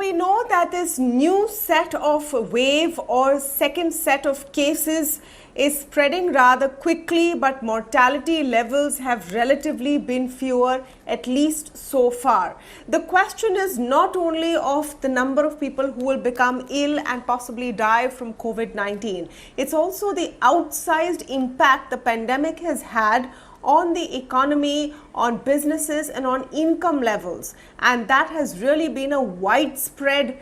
we know that this new set of wave or second set of cases is spreading rather quickly, but mortality levels have relatively been fewer, at least so far. The question is not only of the number of people who will become ill and possibly die from COVID-19, it's also the outsized impact the pandemic has had on the economy, on businesses and on income levels, and that has really been a widespread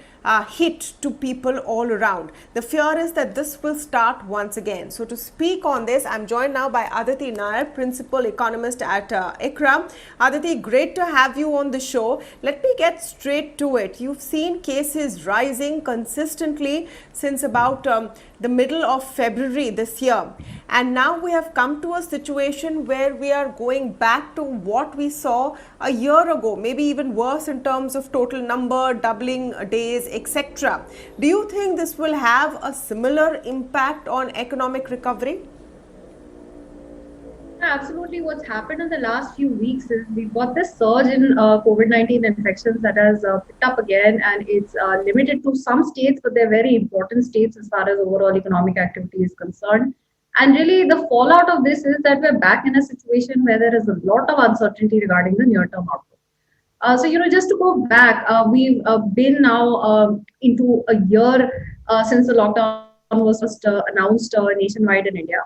hit to people all around. The fear is that this will start once again. So to speak on this, I'm joined now by Aditi Nayar, Principal Economist at ICRA. Aditi, great to have you on the show. Let me get straight to it. You've seen cases rising consistently since about the middle of February this year. And now we have come to a situation where we are going back to what we saw a year ago, maybe even worse in terms of total number, doubling days, etc. Do you think this will have a similar impact on economic recovery? Absolutely. What's happened in the last few weeks is we've got this surge in COVID-19 infections that has picked up again, and it's limited to some states, but they're very important states as far as overall economic activity is concerned. And really, the fallout of this is that we're back in a situation where there is a lot of uncertainty regarding the near-term outlook. Just to go back, we've been now into a year since the lockdown was first announced nationwide in India.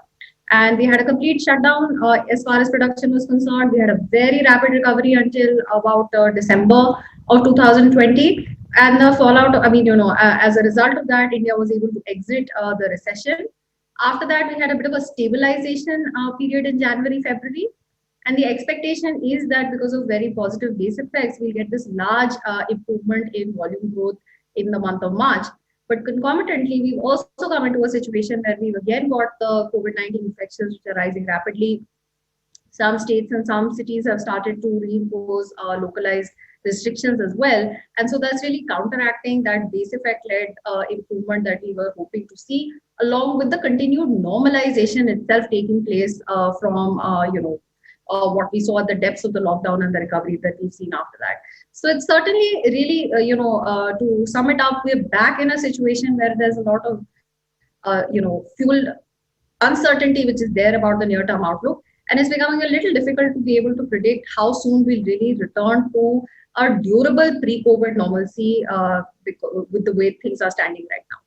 And we had a complete shutdown as far as production was concerned. We had a very rapid recovery until about December of 2020. And the fallout, as a result of that, India was able to exit the recession. After that, we had a bit of a stabilization period in January, February. And the expectation is that because of very positive base effects, we'll get this large improvement in volume growth in the month of March. But concomitantly, we've also come into a situation where we've again got the COVID-19 infections which are rising rapidly. Some states and some cities have started to reimpose localized restrictions as well. And so that's really counteracting that base effect-led improvement that we were hoping to see, along with the continued normalization itself taking place from what we saw at the depths of the lockdown and the recovery that we've seen after that. So it's certainly really, to sum it up, we're back in a situation where there's a lot of, fueled uncertainty which is there about the near-term outlook. And it's becoming a little difficult to be able to predict how soon we'll really return to a durable pre-COVID normalcy with the way things are standing right now.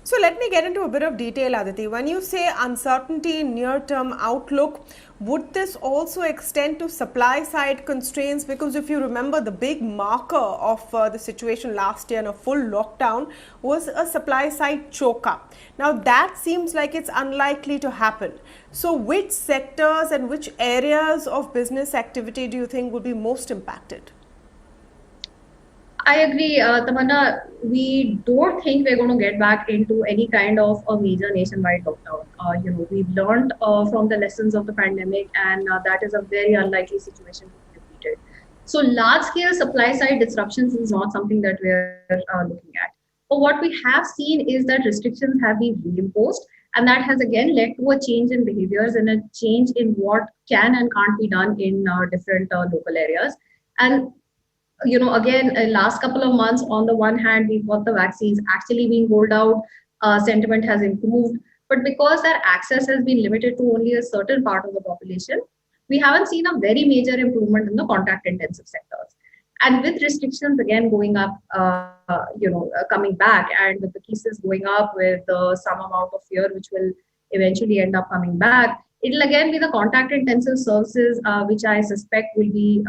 So let me get into a bit of detail, Aditi. When you say uncertainty in near-term outlook, would this also extend to supply-side constraints? Because if you remember, the big marker of the situation last year in a full lockdown was a supply-side choke-up. Now that seems like it's unlikely to happen. So which sectors and which areas of business activity do you think will be most impacted? I agree, Tamanna. We don't think we're going to get back into any kind of a major nationwide lockdown. We've learned from the lessons of the pandemic, and that is a very unlikely situation to be repeated. So large-scale supply-side disruptions is not something that we're looking at. But what we have seen is that restrictions have been reimposed, and that has again led to a change in behaviors and a change in what can and can't be done in different local areas. And again, in last couple of months, on the one hand, we've got the vaccines actually being rolled out, sentiment has improved, but because their access has been limited to only a certain part of the population, we haven't seen a very major improvement in the contact intensive sectors. And with restrictions again going up, coming back, and with the cases going up with some amount of fear, which will eventually end up coming back, it'll again be the contact intensive services, which I suspect will be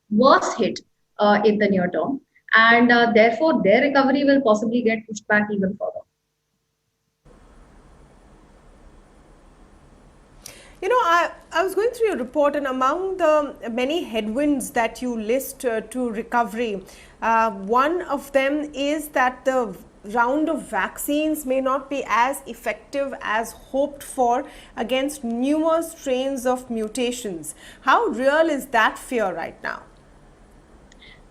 worse hit in the near term, and therefore their recovery will possibly get pushed back even further. I was going through your report, and among the many headwinds that you list to recovery, one of them is that the round of vaccines may not be as effective as hoped for against newer strains of mutations. How real is that fear right now?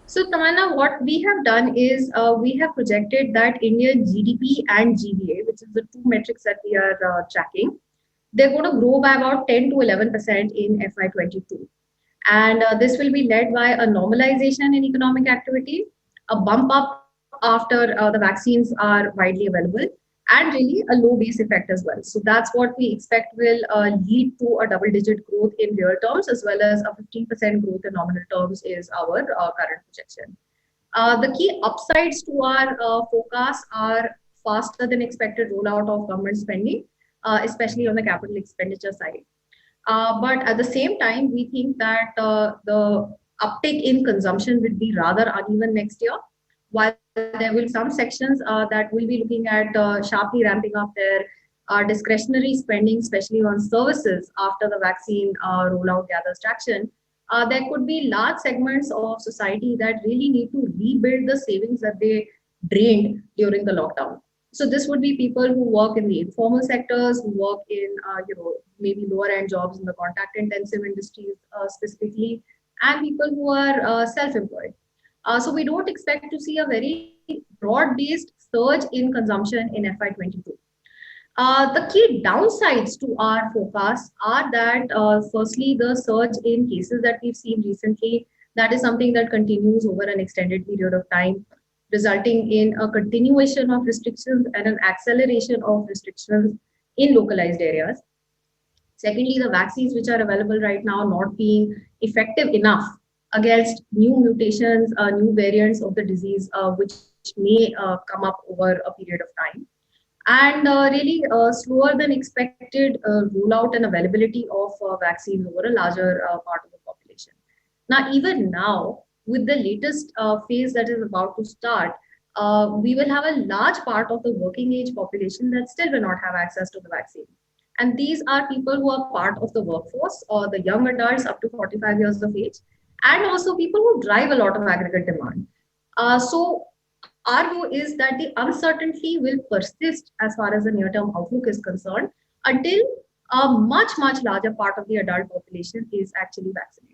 So, Tamanna, what we have done is we have projected that Indian GDP and GVA, which is the two metrics that we are tracking, they're going to grow by about 10 to 11% in FY22. And this will be led by a normalization in economic activity, a bump up after the vaccines are widely available, and really a low base effect as well. So that's what we expect will lead to a double-digit growth in real terms, as well as a 15% growth in nominal terms is our current projection. The key upsides to our forecast are faster than expected rollout of government spending, especially on the capital expenditure side. But at the same time, we think that the uptake in consumption will be rather uneven next year, while there will be some sections that will be looking at sharply ramping up their discretionary spending, especially on services after the vaccine rollout gathers traction. There could be large segments of society that really need to rebuild the savings that they drained during the lockdown. So this would be people who work in the informal sectors, who work in maybe lower end jobs in the contact intensive industries specifically, and people who are self-employed. So we don't expect to see a very broad-based surge in consumption in FY22. The key downsides to our forecast are that, firstly, the surge in cases that we've seen recently, that is something that continues over an extended period of time, resulting in a continuation of restrictions and an acceleration of restrictions in localized areas. Secondly, the vaccines which are available right now not being effective enough against new mutations, new variants of the disease, which may come up over a period of time, and really slower than expected rollout and availability of vaccines over a larger part of the population. Now, even now, with the latest phase that is about to start, we will have a large part of the working age population that still will not have access to the vaccine. And these are people who are part of the workforce, or the young adults up to 45 years of age, and also people who drive a lot of aggregate demand. So our view is that the uncertainty will persist as far as the near-term outlook is concerned until a much larger part of the adult population is actually vaccinated.